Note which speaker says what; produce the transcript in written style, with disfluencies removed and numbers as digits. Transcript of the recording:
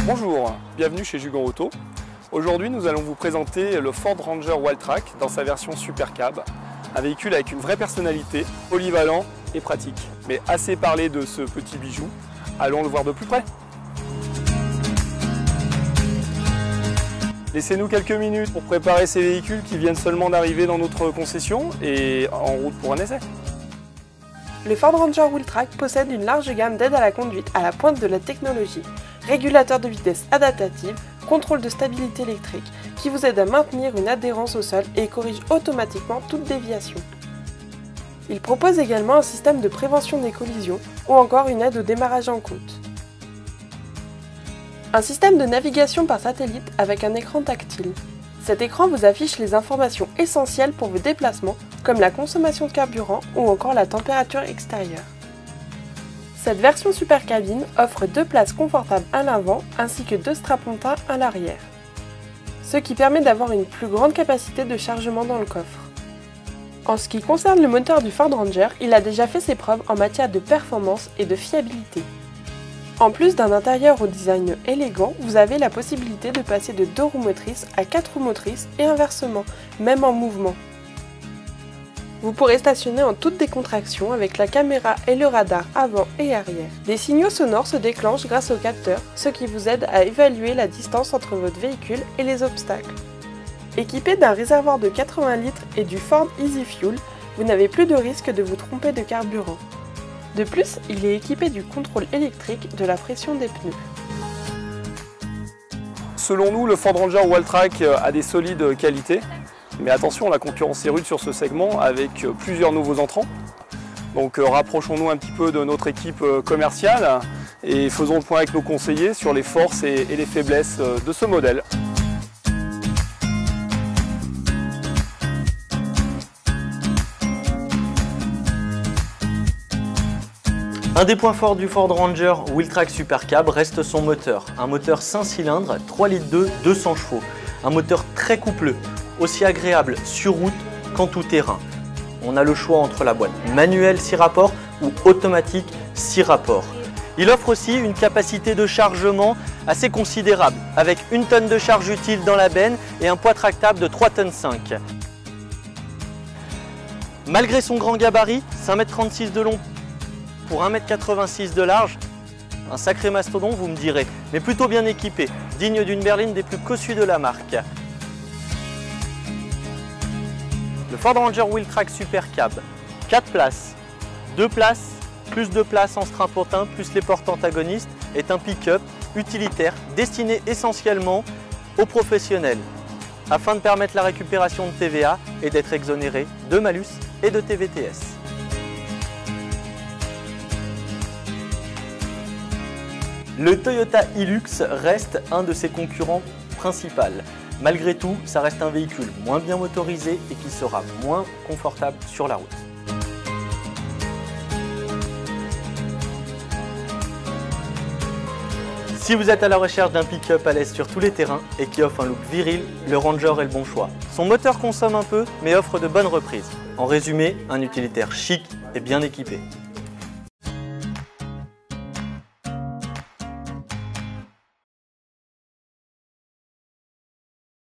Speaker 1: Bonjour, bienvenue chez Jugan Auto. Aujourd'hui, nous allons vous présenter le Ford Ranger Wildtrak dans sa version Super Cab. Un véhicule avec une vraie personnalité, polyvalent et pratique. Mais assez parlé de ce petit bijou, allons le voir de plus près. Laissez-nous quelques minutes pour préparer ces véhicules qui viennent seulement d'arriver dans notre concession et en route pour un essai.
Speaker 2: Le Ford Ranger Wildtrak possède une large gamme d'aides à la conduite à la pointe de la technologie. Régulateur de vitesse adaptative, contrôle de stabilité électrique qui vous aide à maintenir une adhérence au sol et corrige automatiquement toute déviation. Il propose également un système de prévention des collisions ou encore une aide au démarrage en côte. Un système de navigation par satellite avec un écran tactile. Cet écran vous affiche les informations essentielles pour vos déplacements comme la consommation de carburant ou encore la température extérieure. Cette version Super Cabine offre 2 places confortables à l'avant ainsi que 2 strapontins à l'arrière, ce qui permet d'avoir une plus grande capacité de chargement dans le coffre. En ce qui concerne le moteur du Ford Ranger, il a déjà fait ses preuves en matière de performance et de fiabilité. En plus d'un intérieur au design élégant, vous avez la possibilité de passer de 2 roues motrices à 4 roues motrices et inversement, même en mouvement. Vous pourrez stationner en toute décontraction avec la caméra et le radar avant et arrière. Des signaux sonores se déclenchent grâce au capteur, ce qui vous aide à évaluer la distance entre votre véhicule et les obstacles. Équipé d'un réservoir de 80 litres et du Ford Easy Fuel, vous n'avez plus de risque de vous tromper de carburant. De plus, il est équipé du contrôle électrique de la pression des pneus.
Speaker 1: Selon nous, le Ford Ranger Wildtrak a des solides qualités. Mais attention, la concurrence est rude sur ce segment avec plusieurs nouveaux entrants. Donc rapprochons-nous un petit peu de notre équipe commerciale et faisons le point avec nos conseillers sur les forces et les faiblesses de ce modèle.
Speaker 3: Un des points forts du Ford Ranger Wildtrak Super Cab reste son moteur. Un moteur 5 cylindres, 3,2 litres, 200 chevaux. Un moteur très coupleux, aussi agréable sur route qu'en tout terrain. On a le choix entre la boîte manuelle 6 rapports ou automatique 6 rapports. Il offre aussi une capacité de chargement assez considérable, avec 1 tonne de charge utile dans la benne et un poids tractable de 3,5 tonnes. Malgré son grand gabarit, 5,36 m de long pour 1,86 m de large, un sacré mastodon vous me direz, mais plutôt bien équipé, digne d'une berline des plus cossues de la marque. Le Ford Ranger Wildtrak Super Cab, 4 places, 2 places, plus 2 places en strapontin, plus les portes antagonistes, est un pick-up utilitaire destiné essentiellement aux professionnels, afin de permettre la récupération de TVA et d'être exonéré de malus et de TVTS. Le Toyota Hilux reste un de ses concurrents principaux. Malgré tout, ça reste un véhicule moins bien motorisé et qui sera moins confortable sur la route. Si vous êtes à la recherche d'un pick-up à l'aise sur tous les terrains et qui offre un look viril, le Ranger est le bon choix. Son moteur consomme un peu, mais offre de bonnes reprises. En résumé, un utilitaire chic et bien équipé.